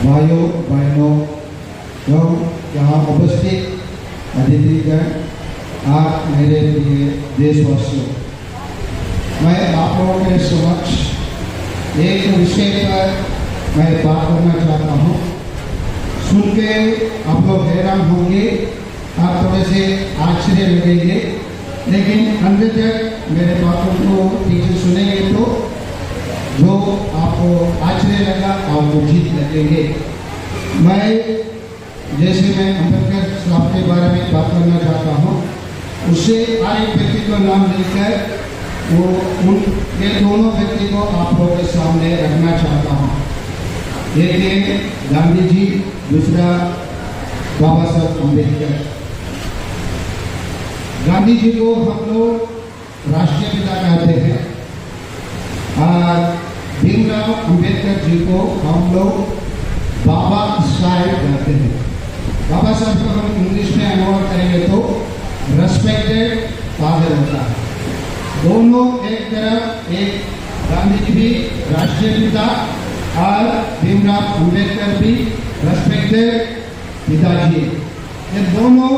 भाइयों बहनों एवं यहाँ उपस्थित अतिथिगण, आप मेरे प्रिय देशवासियों, मैं आप लोगों के समक्ष एक विषय पर मैं बात करना चाहता हूँ। सुन के आप लोग हैरान होंगे, आप थोड़े से आश्चर्य लगेंगे, लेकिन अंत तक मेरे बातों को ठीक से सुनेंगे तो जो आपको आश्चर्य लगा आपको ठीक लगेंगे। मैं अम्बेडकर साहब के बारे में बात करना चाहता हूँ। उससे हर एक व्यक्ति का नाम लेकर वो ये दोनों व्यक्ति को आप लोगों के सामने रखना चाहता हूँ। एक है गांधी जी, दूसरा बाबा साहब अम्बेडकर। गांधी जी को हम लोग राष्ट्रीय पिता कहते हैं और भीमराव अम्बेडकर जी को हम लोग बाबा साहेब कहते हैं। बाबा साहब को हम इंग्लिश में अनुवाद करेंगे तो रेस्पेक्टेड फादर होता है। दोनों एक तरफ, एक गांधी जी भी राष्ट्रीय पिता और भीमराव अम्बेडकर भी रेस्पेक्टेड पिताजी। ये दोनों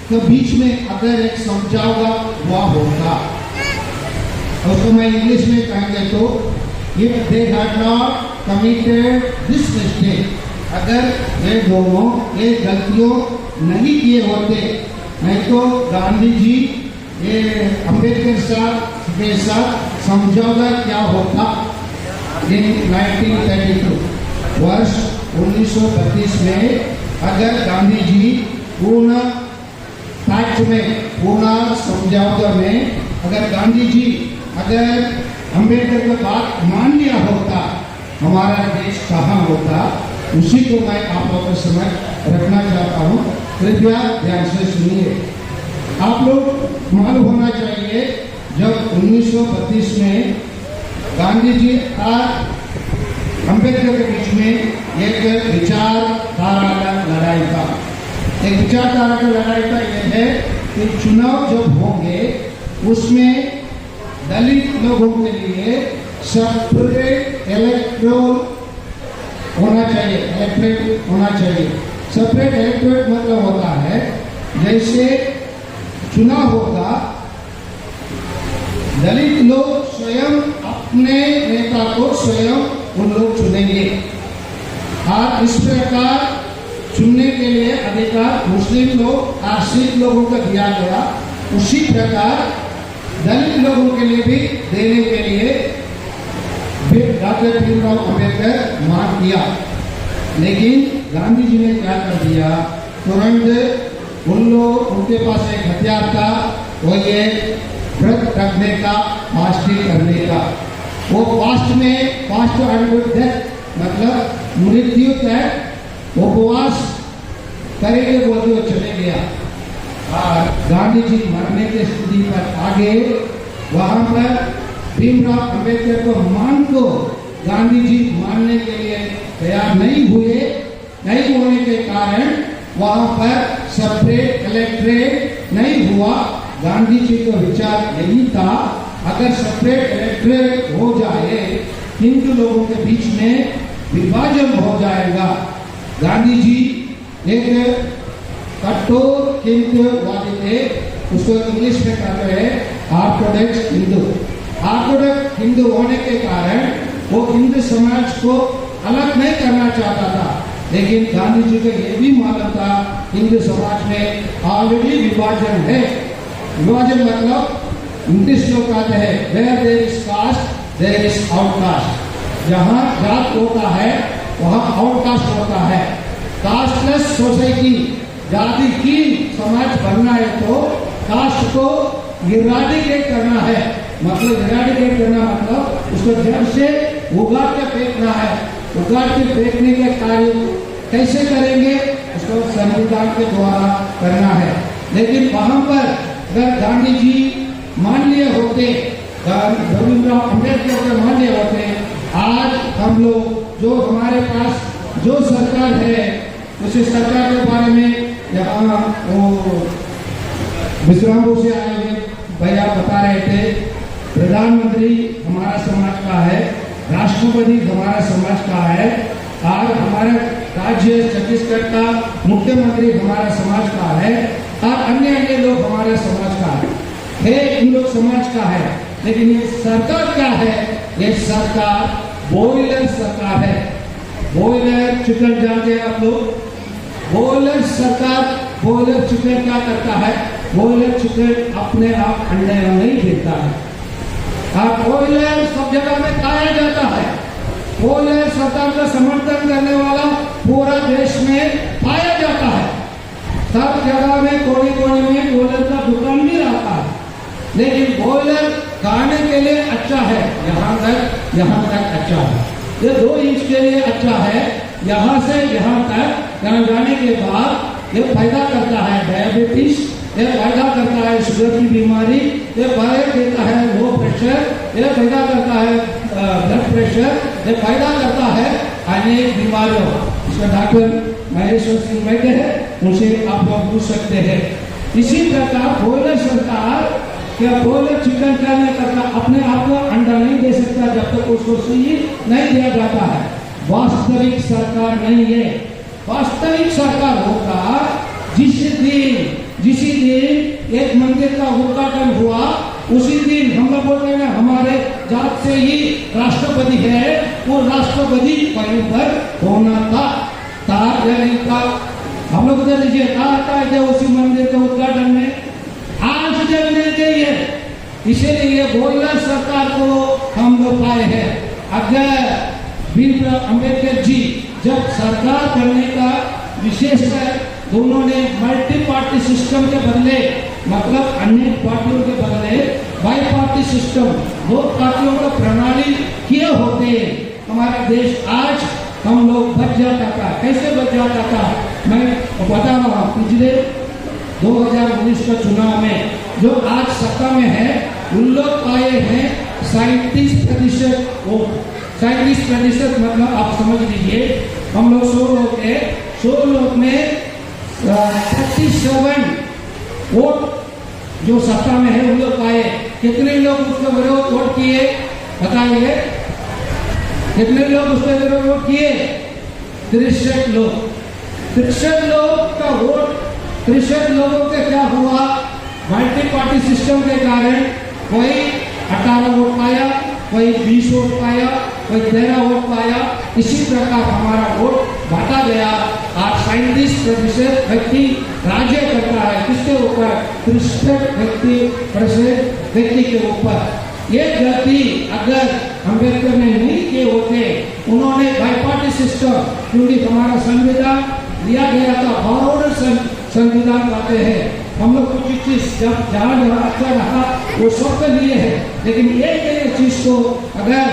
के बीच में अगर एक समझौता हुआ होता, उसको मैं इंग्लिश में कहेंगे तो if they had not committed this mistake, अगर ये दोनों ये गलतियों नहीं किए होते, नहीं तो गांधी जी ये अम्बेडकर साहब के साथ समझौता क्या होता। इन 1932 वर्ष 1932 में अगर गांधी जी पूर्ण पैक्ट में, पूर्ण समझौता में अगर गांधी जी अगर अम्बेडकर का बात मान लिया होता, हमारा देश कहाँ होता, उसी को मैं आप लोगों के समझ रखना चाहता हूँ। कृपया ध्यान से सुनिए। आप लोग मालूम होना चाहिए जब 1932 में गांधी जी और अम्बेडकर के बीच में एक विचारधारा का लड़ाई था। एक विचारधारा का लड़ाई का यह है कि चुनाव जब होंगे उसमें दलित लोगों के लिए सेपरेट इलेक्टोरल होना चाहिए, इलेक्टोरेट होना चाहिए। सेपरेट इलेक्टोरेट मतलब होता है जैसे चुनाव होगा, दलित लोग स्वयं अपने नेता को स्वयं उन लोग चुनेंगे और इस प्रकार चुनने के लिए अधिकार मुस्लिम लोग और सिख लोगों को दिया गया। उसी प्रकार दलित लोगों के लिए भी देने के लिए डॉक्टर भीमराव अम्बेडकर मांग किया, लेकिन गांधी जी ने क्या कर दिया, तुरंत उनके पास एक हथियार था, वो ये व्रत रखने का, फास्टिंग करने का। वो फास्ट में फास्ट डेथ मतलब मृत्यु तक उपवास करेंगे बोलते वो चले गया और गांधी जी मरने की स्थिति पर आगे वहां पर भीमराव अम्बेडकर को मांग को गांधी जी मानने के लिए तैयार नहीं हुए। नहीं होने के कारण वहां पर सेपरेट इलेक्टोरेट नहीं हुआ। गांधी जी का विचार यही था, अगर सेपरेट इलेक्टोरेट हो जाए हिंदू लोगों के बीच में विभाजन हो जाएगा। गांधी जी एक कठोर हिंदूवादी थे, उसको इंग्लिश में कहते हैं ऑर्थोडॉक्स हिंदू। ऑर्थोडॉक्स हिंदू होने के कारण वो हिंदू समाज को अलग नहीं करना चाहता था, लेकिन गांधी जी को यह भी मालूम था हिंदू समाज में ऑलरेडी विभाजन है। विभाजन मतलब इंग्लिश लोग कहते हैं where there is caste there is outcaste. जहाँ जात होता है वहाँ आउटकास्ट होता है। कास्टलेस सोसाइटी, जाति की समाज बनना है तो कास्ट को इराडिकेट करना है। मतलब इराडिकेट करना मतलब उसको जड़ से उगाड़ के फेंकना है। उगाड़ के फेंकने के कार्य कैसे करेंगे, उसको संविधान के द्वारा करना है। लेकिन वहां पर अगर गांधी जी मान लिए होते, भीमराव अम्बेडकर को मान लिए होते, आज हम लोग जो हमारे पास जो सरकार है उसी सरकार के बारे में यहाँ वो विश्रामपुर से आए हुए भैया बता रहे थे, प्रधानमंत्री हमारा समाज का है राष्ट्रपति हमारा समाज का है और हमारे राज्य छत्तीसगढ़ का मुख्यमंत्री हमारा समाज का है और अन्य अन्य लोग हमारे समाज का है इन लोग समाज का है। लेकिन ये सरकार क्या है? ये सरकार बॉयलर सरकार है। बॉयलर चिकन जानते हैं आप लोग? बॉयलर सरकार, बॉयलर चिकन क्या करता है? बॉयलर चिकन अपने आप अंडे नहीं देता है और बॉयलर सब जगह में खाया जाता है। बॉयलर सरकार का समर्थन करने वाला पूरा देश में पाया जाता है। सब जगह में कोने कोने में बॉयलर का दुकान भी रहता है। लेकिन बॉयलर खाने के लिए अच्छा है, यहाँ तक अच्छा है। ये 2 इंच के लिए अच्छा है, यहाँ से यहाँ तक यहाँ जाने के बाद ये पैदा करता है डायबिटीज, ये पैदा करता है शुगर की बीमारी, ये पैदा देता है लो प्रेशर, ये पैदा करता है ब्लड प्रेशर, ये पैदा करता है अनेक बीमारियों। इसका डॉक्टर महेश्वर सिंह बैठे हैं, उनसे आप लोग पूछ सकते हैं। इसी प्रकार बॉयलर सरकार क्या बॉयलर चिकन क्या नहीं करता? अपने आप को अंडा नहीं दे सकता जब तक उसको सुई नहीं दिया जाता है। वास्तविक सरकार नहीं है। वास्तविक सरकार होगा जिस दिन एक मंदिर का उद्घाटन हुआ उसी दिन हम लोग बोलते हैं हमारे जात से ही राष्ट्रपति है, वो राष्ट्रपति वहीं पर होना था। हम लोग उधर लीजिए कहा उसी मंदिर के उद्घाटन में आज जब नहीं गई है, इसीलिए बॉयलर सरकार को हम लोग पाए हैं। अगर भीमराव अंबेडकर जी जब सरकार करने का विशेषकर दोनों ने मल्टी पार्टी सिस्टम के बदले, मतलब अन्य पार्टियों के बदले बाई पार्टी सिस्टम, 2 पार्टियों का प्रणाली किए होते हमारा देश आज हम लोग बच जाता था। कैसे बच जाता था मैं बता रहा हूँ। पिछले 2019 का चुनाव में जो आज सत्ता में है उन लोग पाए हैं 37% वोट। 37% मतलब आप समझ लीजिए हम लोग 100 लोग थे, 100 लोग में 37 वोट जो सत्ता में है उन लोग पाए। कितने लोग उसके विरोध वोट किए बताइए? कितने लोग उसके विरोध वोट किए? 63 लोग। 63 लोग का वोट, 63 लोगों के क्या हुआ? मल्टी पार्टी सिस्टम के कारण कोई 18 वोट पाया, कोई 20 वोट पाया, कोई 13 वोट पाया। इसी प्रकार हमारा वोट बांटा गया। आज 37% व्यक्ति राज्य करता है किसके ऊपर? 63% व्यक्ति के ऊपर। ये गलती अगर अम्बेडकर ने नहीं किए होते, उन्होंने बाई पार्टी सिस्टम, क्योंकि हमारा संविधान दिया गया था, बॉर्डर संविधान कहते हैं हम लोग कुछ चीज जब जहाँ अच्छा रहा वो सब के लिए है। लेकिन एक चीज को अगर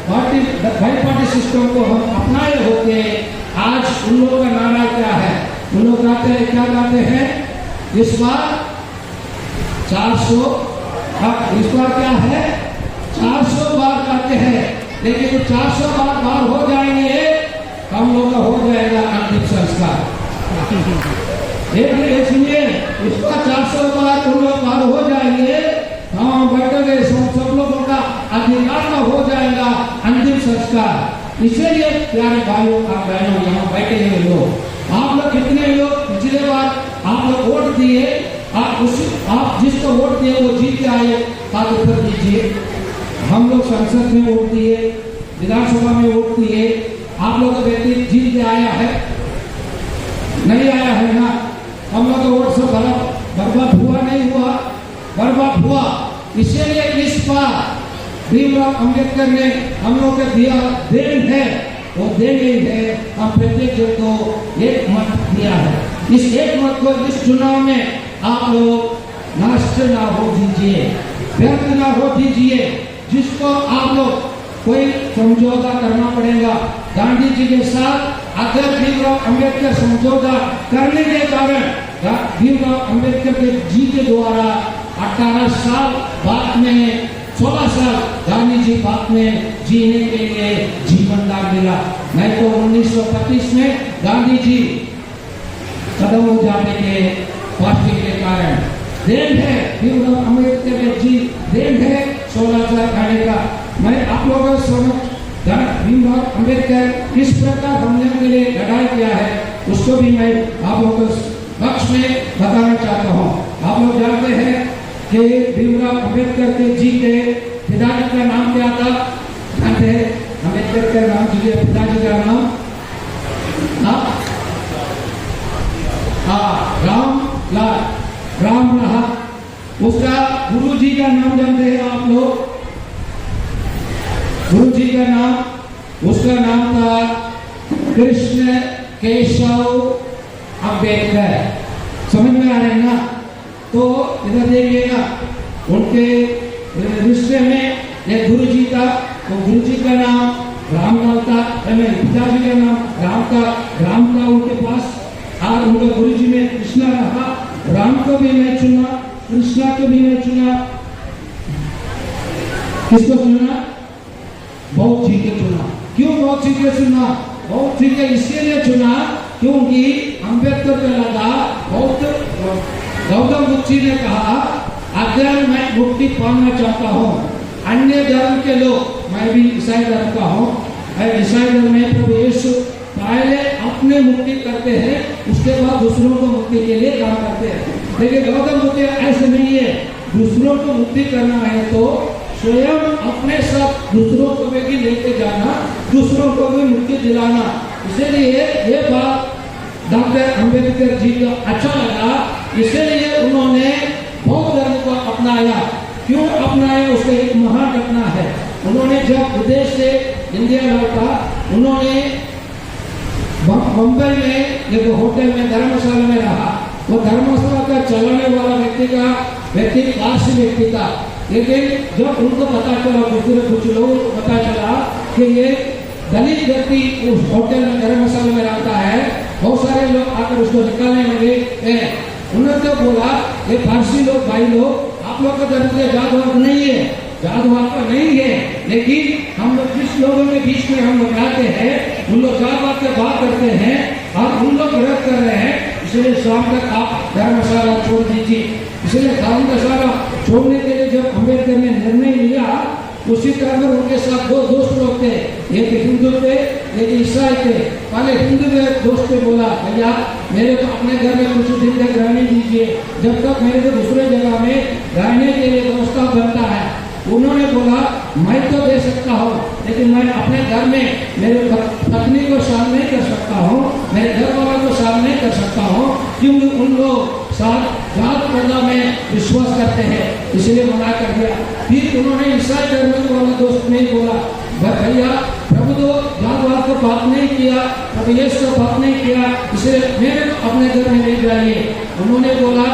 बाई पार्टी सिस्टम को हम अपनाए होते, आज उन लोगों का नारा क्या है? उन लोग कहते हैं, क्या कहते हैं? इस बार 400, इस बार क्या है? 400 बार कहते हैं। लेकिन 400 बार हो जाएंगे, हम लोग का हो जाएगा अंतिम संस्कार। इसलिए इसका 400 बार उन लोग बार हो जाएंगे, हम बैठेंगे, सब लोगों का अधिकार में हो जाएगा अंतिम संस्कार। इसीलिए प्यारे भाइयों और बहनों यहाँ बैठे हैं लोग, आप लोग कितने लोग पिछले बार आप लोग वोट दिए, आप जिसको वोट दिए वो जीत के आए, हाथ ऊपर दीजिए। हम लोग संसद में वोट दिए, विधानसभा में वोट दिए, आप लोग का व्यक्ति जीत के आया है? नहीं आया है ना? हम लोग का वोट सब बर्बाद हुआ नहीं हुआ? बर्बाद हुआ। इसीलिए इस बार भीमराव अंबेडकर ने हम लोग को दिया देन है, वो देन ही है। हम प्रत्येक जन को एक मत दिया है। इस एक मत को इस चुनाव में आप लोग नष्ट ना हो दीजिए, व्यर्थ ना हो दीजिए। जिसको आप लोग कोई समझौता करना पड़ेगा गांधी जी के साथ, अगर भीमराव अंबेडकर समझौता करने के कारण भीमराव अंबेडकर के जी के द्वारा 18 साल बाद में 16 साल गांधी जी बाद में जीने के लिए जीवन दान मिला। नहीं तो 1925 में गांधी जी खत्म हो जाने के पार्टी के कारण देन है भीमराव अंबेडकर के जी, देन है 16 साल खाने का। मैं आप लोगों को समझ भीमराव अंबेडकर किस प्रकार हमने के लिए लड़ाई किया है उसको भी मैं आप लोगों को पक्ष में बताना चाहता हूँ। आप लोग जानते हैं कि भीमराव अंबेडकर के जी के पिताजी का नाम क्या था? जानते हैं अंबेडकर का नाम जी के पिताजी का नाम रामलाल। उसका गुरु जी का नाम जानते हैं आप लोग? गुरु जी का नाम, उसका नाम था कृष्ण केशव अंबेडकर। समझ में आ रहे हैं ना? तो इधर देखिएगा, उनके रिश्ते में एक गुरु जी था, तो गुरु जी का नाम रामलाल था, पिताजी का नाम राम था उनके पास। और उनका गुरु जी में कृष्णा रहा। राम को भी मैं चुना, कृष्णा को भी मैं चुना। किसको चुना? बौद्ध जी को चुना। क्यों बौद्ध जी को चुना? बौद्ध जी को इसलिए चुना क्योंकि अंबेडकर को लगा गौतम बुद्ध जी ने कहा अगर मैं मुक्ति पाना चाहता हूँ, अन्य धर्म के लोग, मैं भी ईसाई धर्म का हूँ, ईसाई धर्म में प्रभु यीशु पहले अपने मुक्ति करते हैं, उसके बाद दूसरों को मुक्ति के लिए काम करते हैं। लेकिन गौतम बुद्ध ऐसे नहीं है, दूसरों को मुक्ति करना है तो स्वयं अपने साथ दूसरों को भी लेके जाना, दूसरों को भी मुक्ति दिलाना। इसीलिए ये बात डॉक्टर अंबेडकर जी को अच्छा लगा, इसीलिए उन्होंने बौद्ध धर्म को अपनाया। क्यों अपनाया? उसका एक महान घटना है। उन्होंने जब विदेश से इंडिया लौटा, उन्होंने बम्बई में एक होटल में धर्मशाला में रहा। वो धर्मशाला का चलाने वाला व्यक्ति पारसी व्यक्ति था। लेकिन जब उनको पता चला, दूसरे कुछ लोगों को पता चला कि ये दलित व्यक्ति उस होटल में धर्मशाला में रहता है, बहुत सारे लोग आकर उसको निकालने लगे। उन्होंने तो बोला ये पारसी लोग, भाई लोग, आप लोग का धर्म से जातवाद नहीं है, जातवाद का नहीं है, लेकिन हम लोग जिस लोगों के बीच में हम लोग रहते हैं उन लोग जातवाद की बात करते हैं और उन लोग विरोध कर रहे हैं। इसलिए शाम तक आप धर्मशाला छोड़ दीजिए। इसलिए धर्मशाला छोड़ने के लिए जब अंबेडकर ने निर्णय लिया, उसी तरह उनके साथ दो दोस्त लोग थे, एक हिंदू थे, एक ईसाई थे। पहले हिंदू ने दोस्त को बोला भैया मेरे को अपने घर में कुछ दिन तक रहने दीजिए, जब तक मेरे को दूसरे जगह में रहने के लिए व्यवस्था बनता है। उन्होंने बोला मैं तो दे सकता हूँ, लेकिन मैं अपने घर में मेरे पत्नी को शामिल नहीं कर सकता हूँ, मेरे घर वालों को शामिल नहीं कर सकता हूँ, क्योंकि उन लोग साथ जात प्रथा में विश्वास करते हैं, इसलिए मना कर दिया। फिर उन्होंने ईसाई धर्म वाला दोस्त ने बोला भैया प्रभु तो जातवाद को बात नहीं किया, प्रभु यीशु को बात नहीं किया, इसलिए मेरे को अपने घर में ले जाइए। उन्होंने बोला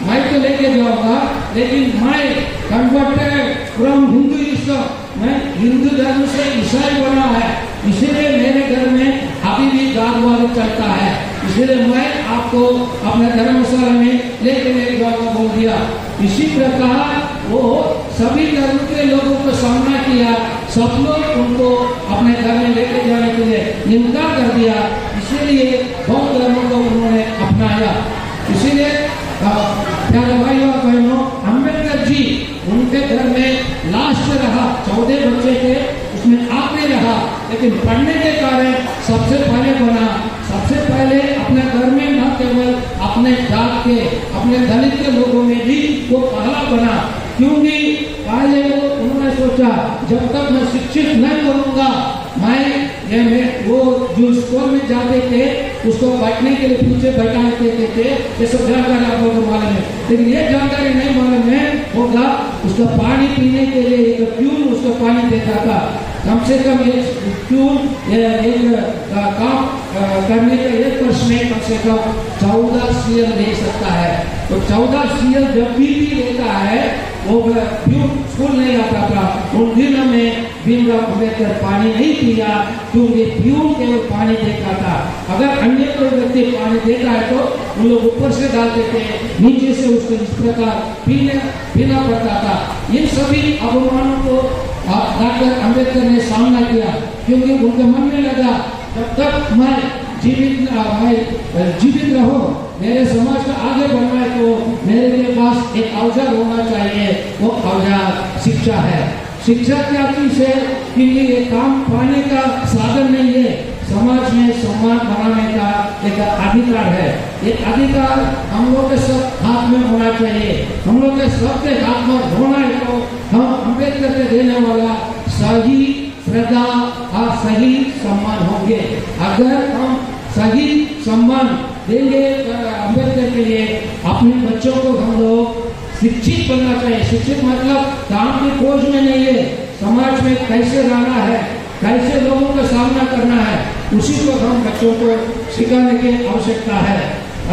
मैं तो लेके जाऊंगा, लेकिन मैं कन्वर्टेड फ्रॉम हिंदुइज्म, मैं हिंदू धर्म से ईसाई बना है, इसीलिए मेरे घर में अभी भी जातवाद चलता है, इसलिए मैं आपको अपने धर्मशाला में लेके जाऊंगा बोल दिया। इसी प्रकार वो सभी धर्म के लोगों को सामना किया, सब लोग उनको अपने घर में लेके जाने के लिए इनकार कर दिया, इसीलिए बौद्ध धर्म को उन्होंने अपनाया। इसीलिए प्यारे भाइयों और बहनों, अम्बेडकर जी उनके घर में लास्ट रहा, 14 बच्चे थे, उसमें आखिरी रहा, लेकिन पढ़ने के कारण सबसे पहले बना। सबसे पहले अपने घर में न केवल अपने जात के, अपने दलित के लोगों में भी वो पहला बना, क्योंकि पहले उन्होंने सोचा जब तक मैं शिक्षित नहीं करूंगा, वो जो स्कूल में जाते थे उसको बैठने के लिए पीछे बैठा देते थे, ये सब जानकारी आप लोगों को मालूम है। लेकिन ये जानकारी नहीं मालूम है होगा उसका पानी पीने के लिए एक प्यून उसको पानी देता था। कम से कम एक प्यून एक काम करने का एक वर्ष में कम से कम 14 सीएल ले सकता है। तो 14 सीएल जब भी लेता है वो प्यून स्कूल नहीं आता था। उन दिनों में भीमराव अंबेडकर पानी नहीं पिया, क्योंकि प्यून केवल पानी देता था। अगर अन्य कोई व्यक्ति पानी देता है तो उन लोग ऊपर से डालते थे, नीचे से उसको इस प्रकार पीना पड़ता था। इन सभी अवमानों को डॉक्टर अंबेडकर ने सामना किया, क्योंकि उनके मन में लगा जब तक मैं जीवित रहो, मेरे समाज का आगे बढ़ना है तो मेरे पास एक औजार होना चाहिए, वो औजार शिक्षा है। शिक्षा क्या चीज है कि ये काम पाने का साधन नहीं है, समाज में सम्मान बनाने का एक अधिकार है। ये अधिकार हम लोग के सब हाथ में होना चाहिए। हम लोग के सबके हाथ में होना है तो हम अम्बेडकर के देने वाला सही श्रद्धा और सही सम्मान होंगे। अगर हम सही सम्मान देंगे अम्बेडकर के लिए, अपने बच्चों को हम लोग शिक्षित बनना चाहिए। शिक्षित मतलब काम की खोज में नहीं है, समाज में कैसे रहना है, कैसे लोगों का सामना करना है, उसी को हम बच्चों को सिखाने की आवश्यकता है।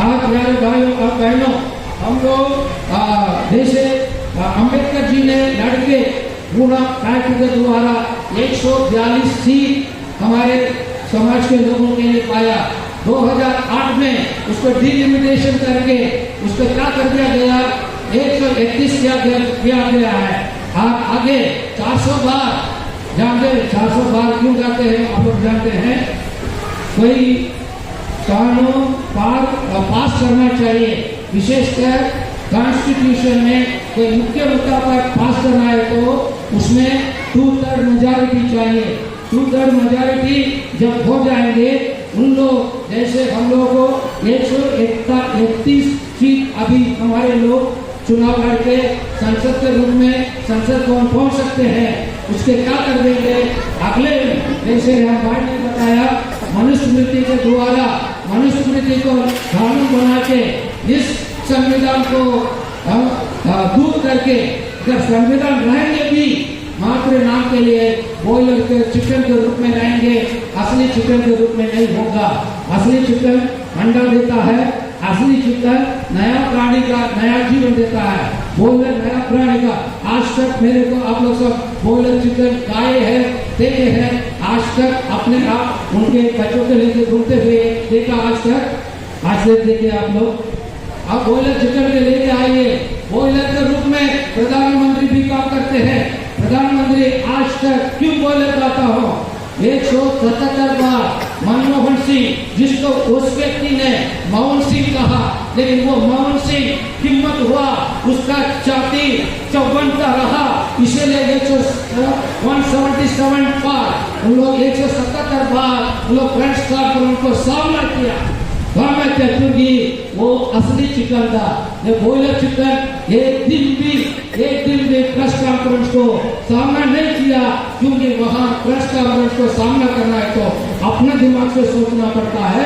आज प्यारे भाइयों और बहनों, हम लोग जैसे अम्बेडकर जी ने लड़के पूरा पार्टी के द्वारा 142 सीट हमारे समाज के लोगों के लिए पाया। 2008 में उसको डिलिमिटेशन करके उसको क्या कर दिया गया, 131 किया गया है। आप आगे 400 बार जानते, 400 बार क्यों जाते हैं आप लोग जानते हैं? कोई कानून पास करना चाहिए, विशेषकर कॉन्स्टिट्यूशन में कोई मुख्य मुद्दा पर पास करना है तो उसमें 2/3 मेजॉरिटी चाहिए। 2/3 मेजॉरिटी जब हो जाएंगे, उन लोग जैसे हम लोगों को 131 सीट अभी हमारे लोग चुनाव लड़के संसद के रूप में संसद को पहुंच सकते हैं, उसके क्या कर देंगे अगले, जैसे यहाँ भाई ने बताया, मनुस्मृति के द्वारा मनुस्मृति को कानून बना के इस संविधान को दूर करके, अगर संविधान रहेंगे भी मात्र नाम के लिए बॉयलर के चिकन के रूप में रहेंगे, असली चिकन के रूप में नहीं होगा। असली चिकन अंडा देता है, असली चिकन नया प्राणी का नया जीवन देता है, बॉयलर नया प्राणी का। आज तक मेरे को आप लोग सब बॉयलर चिकन खाए हैं, देखे हैं, आज तक अपने आप उनके बच्चों के लेके घूमते हुए देखा आज तक? आज तक देखे आप लोग? अब बॉयलर चिकन के लेके आइए, बॉयलर के रूप में प्रधानमंत्री भी काम करते हैं। प्रधानमंत्री आज तक क्यों बॉयलर खाता हो? 177 बार मनमोहन सिंह, जिसको उस व्यक्ति ने मोहन सिंह कहा, लेकिन वो मोहन सिंह हिम्मत हुआ, उसका छाती चौबनता रहा, इसीलिए 177 बार उन लोग 177 बार उन लोग फ्रेंच क्लब पर उनको सामना किया। क्योंकि वो असली चिकन था। ये बॉयलर चिकन एक दिन भी प्रेस कॉन्फ्रेंस को सामना नहीं किया, क्योंकि वहाँ प्रेस कॉन्फ्रेंस को सामना करना है तो अपने दिमाग से सोचना पड़ता है,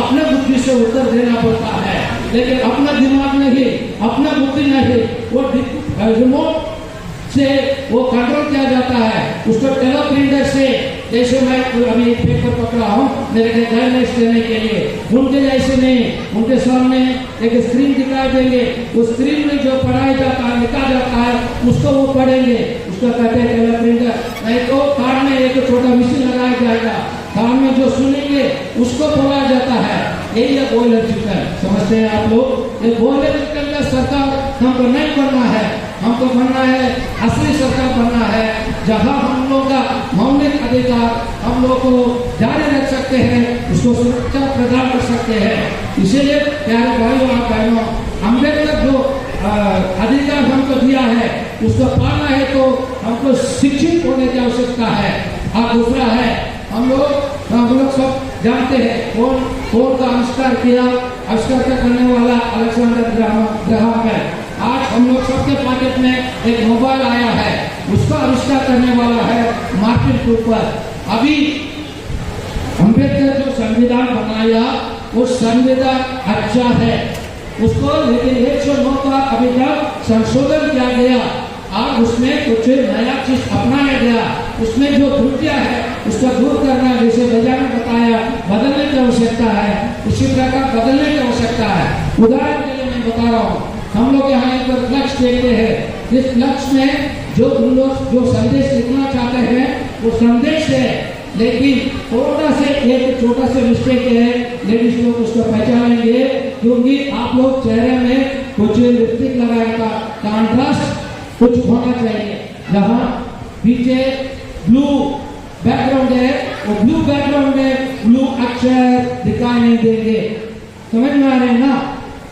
अपने बुद्धि से उत्तर देना पड़ता है। लेकिन अपना दिमाग नहीं, अपना बुद्धि नहीं, वो रिमोट से वो कंट्रोल किया जाता है, उसको टेलीप्रिंटर से। जैसे मैं अभी पेपर पकड़ा हूँ मेरे को गाइडलाइंस देने के लिए, उनके जैसे नहीं, उनके सामने एक स्क्रीन दिखाई देंगे, उस स्क्रीन में जो पढ़ाया जाता है, लिखा जाता है, उसको वो पढ़ेंगे, उसको कहते हैं टेलीप्रिंटर। नहीं तो कार में एक छोटा मशीन लगाया जाएगा, कार में जो सुनेंगे उसको बोला जाता है। यही है बॉयलर चिकन। समझते हैं आप लोग? ये बॉयलर चिकन का सरकार हमको नहीं बनना है, हमको बनना है असली सरकार बनना है, जहां हम लोग का मौलिक अधिकार हम लोग को जारी रख सकते हैं, उसको सुरक्षा प्रदान कर सकते हैं। इसीलिए प्यारे भाइयों और बहनों, अम्बेडकर जो अधिकार हमको दिया है उसको पाना है तो हमको शिक्षित होने की आवश्यकता है। और दूसरा है, हम लोग सब जानते हैं कौन का आविष्कार किया, आविष्कार करने वाला अलेक्जेंडर ग्राहम है। आज हम लोग सबके पॉकेट में एक मोबाइल आया है, उसका आविष्कार करने वाला है मार्टिन कूपर। अभी अम्बेडकर जो संविधान बनाया वो संविधान अच्छा है, उसको लेकिन 109 का अभी तक संशोधन किया गया और उसमें कुछ नया चीज अपनाया गया। उसमें जो त्रुटियां है उसका दूर करना, जैसे भैया ने बताया, बदलने की आवश्यकता है, उसी प्रकार बदलने की आवश्यकता है। उदाहरण के लिए मैं बता रहा हूँ, हम लोग यहाँ एक लक्ष्य देखते हैं, इस लक्ष्य में जो हम लोग जो संदेश लिखना चाहते हैं वो संदेश है, लेकिन थोड़ा से एक छोटा सा मिस्टेक है, लेडीज लोग उसको पहचानेंगे, क्योंकि आप लोग चेहरे में कुछ लिपस्टिक लगाया था, कॉन्ट्रास्ट कुछ होना चाहिए। जहाँ पीछे ब्लू बैकग्राउंड है, वो ब्लू बैकग्राउंड में ब्लू अक्षर दिखाई नहीं देंगे। समझ में आ रहे हैं ना?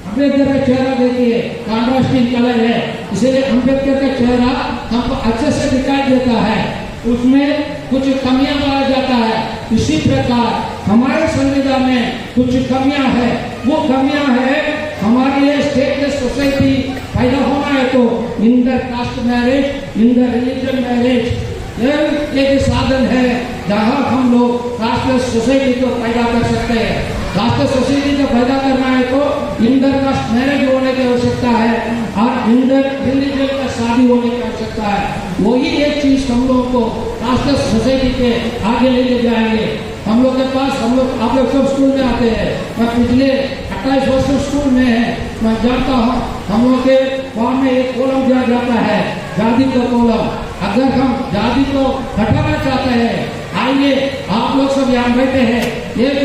अम्बेडकर का चेहरा देखिए, कॉन्ट्रास्टिंग कलर है, इसीलिए अम्बेडकर का चेहरा हमको अच्छे से दिखाई देता है, उसमें कुछ कमियां पाया जाता है। इसी प्रकार हमारे संविधान में कुछ कमियां है, वो कमियां है हमारे लिए स्टेटलेस सोसाइटी पैदा होना है तो inter caste marriage, inter religion marriage यह एक साधन है जहां हम लोग कास्टलेस सोसाइटी को पैदा कर सकते हैं। कास्टलेस सोसाइटी को पैदा करना है तो इंटर कास्ट मैरिज होने की आवश्यकता है और इंटर रिलीजन का शादी होने की आवश्यकता है। वही एक चीज हम लोगों को कास्टलेस सोसाइटी के आगे लेके जाएंगे। हम लोग के पास आप लोग सब स्कूल में आते हैं, मैं पिछले 28 वर्ष स्कूल में है, मैं जानता हूँ हम लोग के फॉर्म में एक कॉलम दिया जाता है जाति का कॉलम। अगर हम जाति को हटाना चाहते हैं, आइए आप लोग सब यहाँ बैठे हैं, एक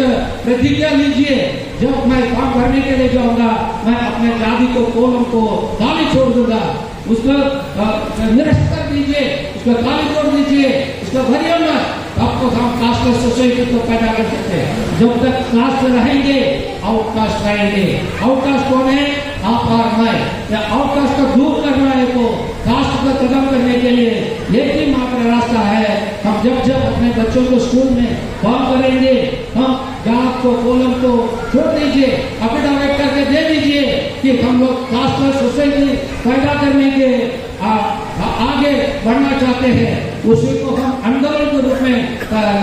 प्रतिज्ञा लीजिए, जब मैं फॉर्म भरने के लिए जाऊंगा मैं अपने जाति को कॉलम को खाली छोड़ दूंगा, उसको निरस्त कर दीजिए, उसको खाली छोड़ दीजिए, उसको भरिए मत। आपको हम कास्टलेस सोसाइटी को पैदा कर सकते हैं। जब तक कास्ट रहेंगे आउटकास्ट रहेंगे। आउटकास्ट कौन है? आप और मैं। या आउटकास्ट को दूर करना है तो कास्ट को खत्म करने के लिए एक ही मात्र रास्ता है, हम जब अपने बच्चों को स्कूल में फॉर्म करेंगे, हम जात को कॉलम को छोड़ दीजिए, अफिडाविट करके दे दीजिए कि हम लोग कास्टलेस सोसाइटी पैदा करने के आगे बढ़ना चाहते हैं, उसी को हम आंदोलन के रूप में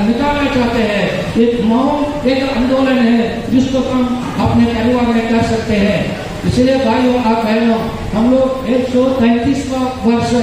निकालना चाहते हैं। एक मौन एक आंदोलन है जिसको हम अपने परिवार में कर सकते हैं। इसलिए भाइयों आप बहनों, हम लोग 133वां वर्ष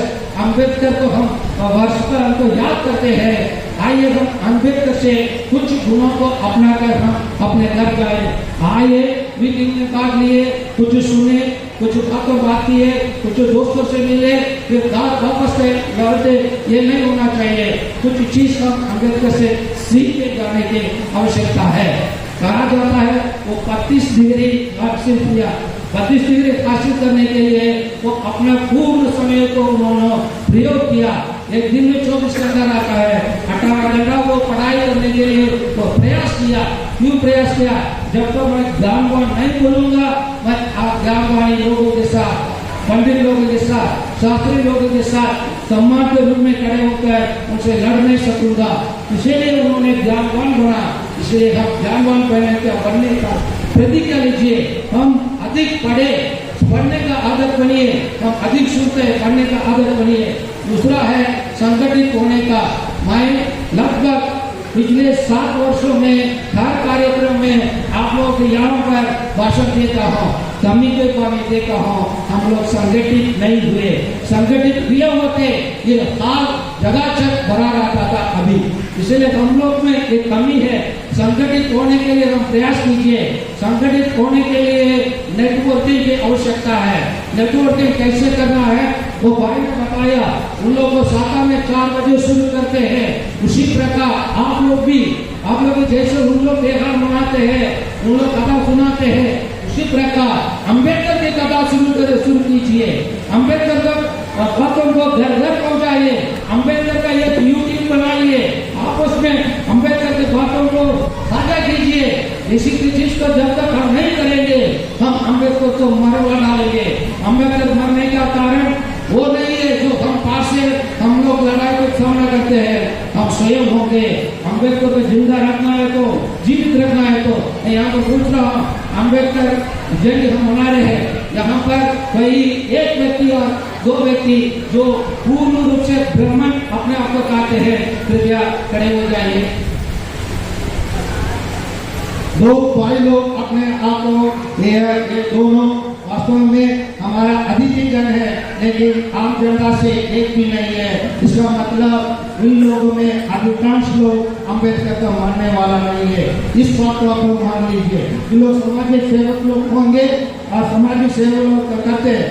अम्बेडकर को हम वर्ष पर हमको याद करते हैं। आइए हम अम्बेडकर से कुछ गुणों को अपनाकर हम अपने घर जाए। आइए मीटिंग में भाग लिए, कुछ सुने, कुछ बात किए, कुछ दोस्तों से मिले, फिर वापस से लौटे, ये नहीं होना चाहिए। कुछ चीज हम अम्बेडकर से सीख के जाने की आवश्यकता है। कहा जाता है वो 35 डिग्री हासिल किया, 35 डिग्री हासिल करने के लिए वो अपना पूर्ण समय को उन्होंने प्रयोग किया। एक दिन में 24 घंटा आता है, 18 घंटा वो पढ़ाई करने के लिए तो प्रयास किया। क्यों प्रयास किया? जब तक मैं ज्ञानवान नहीं बोलूंगा, मैं ज्ञानवानी लोगों के साथ, पंडित लोगों के साथ, शास्त्री लोगों के साथ सम्मान के रूप में खड़े होकर उनसे लड़ नहीं सकूंगा। इसीलिए उन्होंने ज्ञानवान बना। इसलिए हम ज्ञानवान बनने का प्रतिज्ञा लीजिए। हम अधिक पढ़े, पढ़ने का आदत बनिए, हम अधिक सुनते पढ़ने का आदत बनिए। दूसरा है संगठित होने का। मैं लगभग पिछले 7 वर्षों में हर कार्यक्रम में आप लोगों के यहाँ पर भाषण देता हूँ, कमी के पानी देता हूँ। हम लोग संगठित नहीं हुए, संगठित हुए होते ये हाल जगह छत भरा रहता था अभी। इसलिए हम लोग में एक कमी है। संगठित होने के लिए हम प्रयास कीजिए। संगठित होने के लिए नेटवर्किंग की आवश्यकता है। नेटवर्किंग कैसे करना है वो भाई ने बताया। उन लोगों को शाखा में 4 बजे शुरू करते हैं, उसी प्रकार आप लोग भी, आप लोग जैसे उन लोग त्योहार मनाते हैं, उन लोग कथा सुनाते हैं, उसी प्रकार अम्बेडकर की कथा शुरू कीजिए। अम्बेडकर का बातों को घर घर पहुंचाइए। अम्बेडकर का एक यूट्यूब बनाइए, आपस में अम्बेडकर की बातों को साझा कीजिए। इसी चीज को जब तक हम नहीं करेंगे, हम अम्बेडकर को मरवा डालेंगे। अम्बेडकर मरने का कारण वो नहीं है जो हम पास से हम लोग लड़ाई को सामना करते हैं, हम स्वयं होंगे। अम्बेडकर को जिंदा रखना है तो, जीवित रखना है तो, मैं यहाँ पर पूछ रहा हूँ, अम्बेडकर जयंती हम मना रहे हैं, यहाँ पर कोई एक व्यक्ति और 2 व्यक्ति जो पूर्ण रूप से ब्राह्मण अपने आप को कहते हैं, कृपया खड़े हो जाइए। 2 भाई लोग अपने आप को, ये दोनों वास्तव में हमारा अतिथि जन है, लेकिन आम जनता से एक भी नहीं है। इसका मतलब इन लोगों में अधिकांश लोग अम्बेडकर को मानने वाला नहीं है। इस बात को आप लोग मान लीजिए। जो लोग सामाजिक सेवक लोग होंगे और सामाजिक सेवक लोग करते हैं,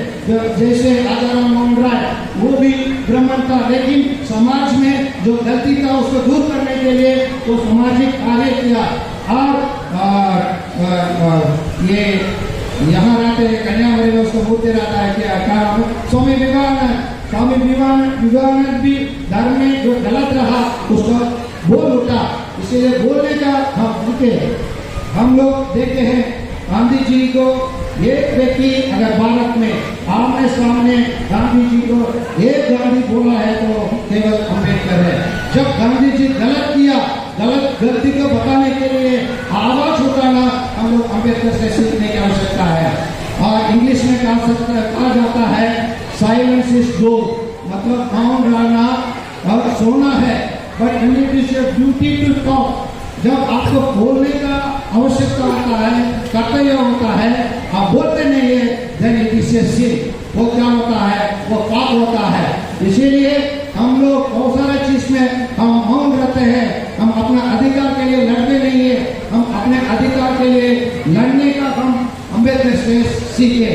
जैसे राजाराम मोहन राय, वो भी ब्राह्मण था, लेकिन समाज में जो गलती था उसको दूर करने के लिए वो सामाजिक कार्य किया। और ये यहाँ रहते कन्याकुमारी में उसको बोलते रहता है क्या स्वामी विवेकानंद भी धर्म में जो गलत रहा उसको बोल उठा। इसीलिए बोलने का हम रुके। हम लोग देखते हैं गांधी जी को एक व्यक्ति अगर भारत में आमने सामने गांधी जी को एक गांधी बोला है तो केवल अम्बेडकर है। जब गांधी जी गलत किया, गलत गलती को बताने के लिए आवाज उठाना हम लोग अम्बेडकर से सीखने की आवश्यकता है। और इंग्लिश में कहा जाता है साइलेंस इज गोल्ड, मतलब मौन रहना और सोना है, but it is your duty to talk. जब आपको बोलने का आवश्यकता होता है, कर्तव्य होता है, आप बोलते नहीं है, देन इट इज ए सिन। वो क्या होता है? वो पाप होता है। इसीलिए हम लोग बहुत सारे चीज में हम मौन रहते हैं। हम अपना अधिकार के लिए लड़ते नहीं है। हम अपने अधिकार के लिए लड़ने का हम अम्बेडकर से सीखे।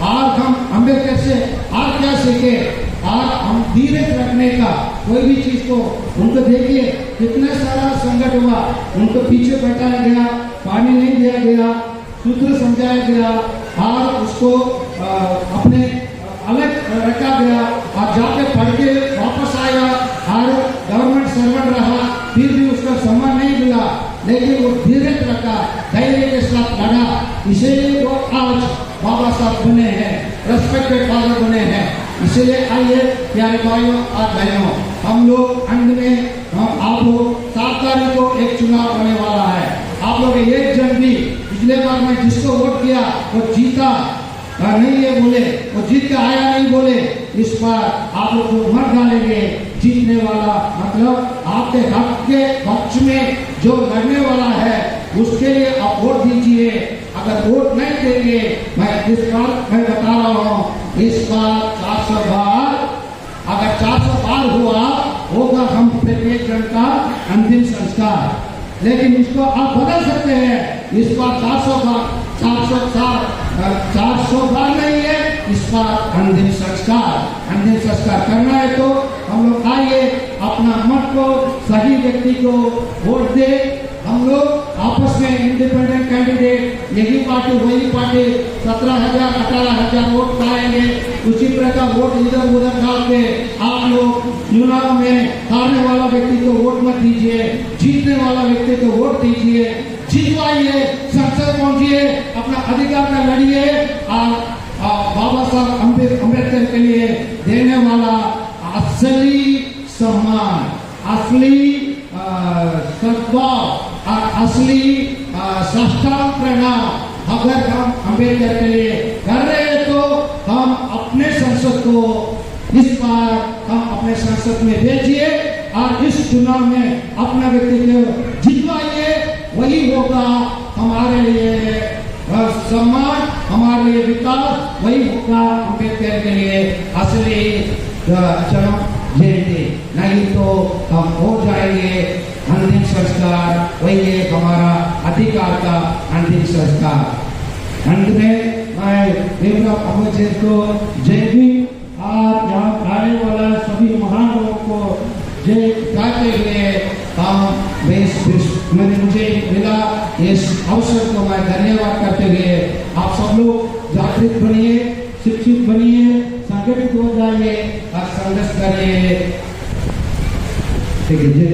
और हम अम्बेडकर से और क्या सीखे? और हम धीरज रखने का, कोई भी चीज को उनको देखिए कितना सारा संकट हुआ, उनको पीछे बैठाया गया, पानी नहीं दिया गया, सूत्र समझाया गया और उसको अपने अलग रखा गया और जाके पढ़ के वापस आया और गवर्नमेंट सर्वेंट रहा, फिर भी उसका सम्मान नहीं मिला, लेकिन वो धीरज रखा, धैर्य के साथ लड़ा। इसीलिए वो आज बाबा साहब बने हैं, रेस्पेक्टेड फादर बने हैं। इसलिए आइए प्यारे भाइयों और बहनों, हम लोग अंत में आप लोग 7 तारीख को एक चुनाव होने वाला है। आप लोग 1 जनवरी पिछले बार में जिसको वोट किया वो जीता नहीं ये बोले, वो जीत के आया नहीं बोले। इस बार आप लोग जो मत डालेंगे जीतने वाला, मतलब आपके हक के पक्ष में जो लड़ने वाला है उसके लिए आप वोट दीजिए। अगर वोट नहीं देंगे, मैं इस बार मैं बता रहा हूँ, इस बार 400 बार, अगर 400 बार हुआ होगा हम प्रत्येक जन का अंतिम संस्कार। लेकिन इसको आप बदल सकते हैं। इस बार 400 बार 400 बार नहीं है, इस बार अंतिम संस्कार करना है। तो हम लोग आइए अपना मत को सही व्यक्ति को वोट दे। हम लोग आपस में इंडिपेंडेंट कैंडिडेट, यही पार्टी वही पार्टी 17,000 18,000 वोट पाएंगे, उसी प्रकार वोट इधर उधर डाल के आप लोग चुनाव में हारने वाला व्यक्ति को वोट मत दीजिए, जीतने वाला व्यक्ति को वोट दीजिए, जितवाइए, संसद पहुंचिए, अपना अधिकार में लड़िए और बाबा साहब अम्बेडकर के लिए देने वाला असली सम्मान, असली सद्भाव और असली साष्टांग प्रणाम अगर हम अम्बेडकर के लिए कर रहे हैं तो हम अपने संसद को इस बार हम अपने संसद में भेजिए और इस चुनाव में अपना व्यक्ति को जितवाइए। वही होगा हमारे लिए सम्मान, हमारे लिए विकास, वही होगा अम्बेडकर के लिए असली जन्म जयंती। नहीं तो हम हो जाएंगे अंतिम संस्कार, वही है हमारा अधिकार का अंतिम संस्कार। अंत में मैं देवराव अमरचंद को जय भीम और यहाँ आने वाला सभी महान लोगों को जय गाते हुए मुझे मिला इस अवसर को मैं धन्यवाद करते हुए आप सब लोग जागृत बनिए, शिक्षित बनिए, संगठित हो जाइए और संघर्ष करिए। ठीक है जी।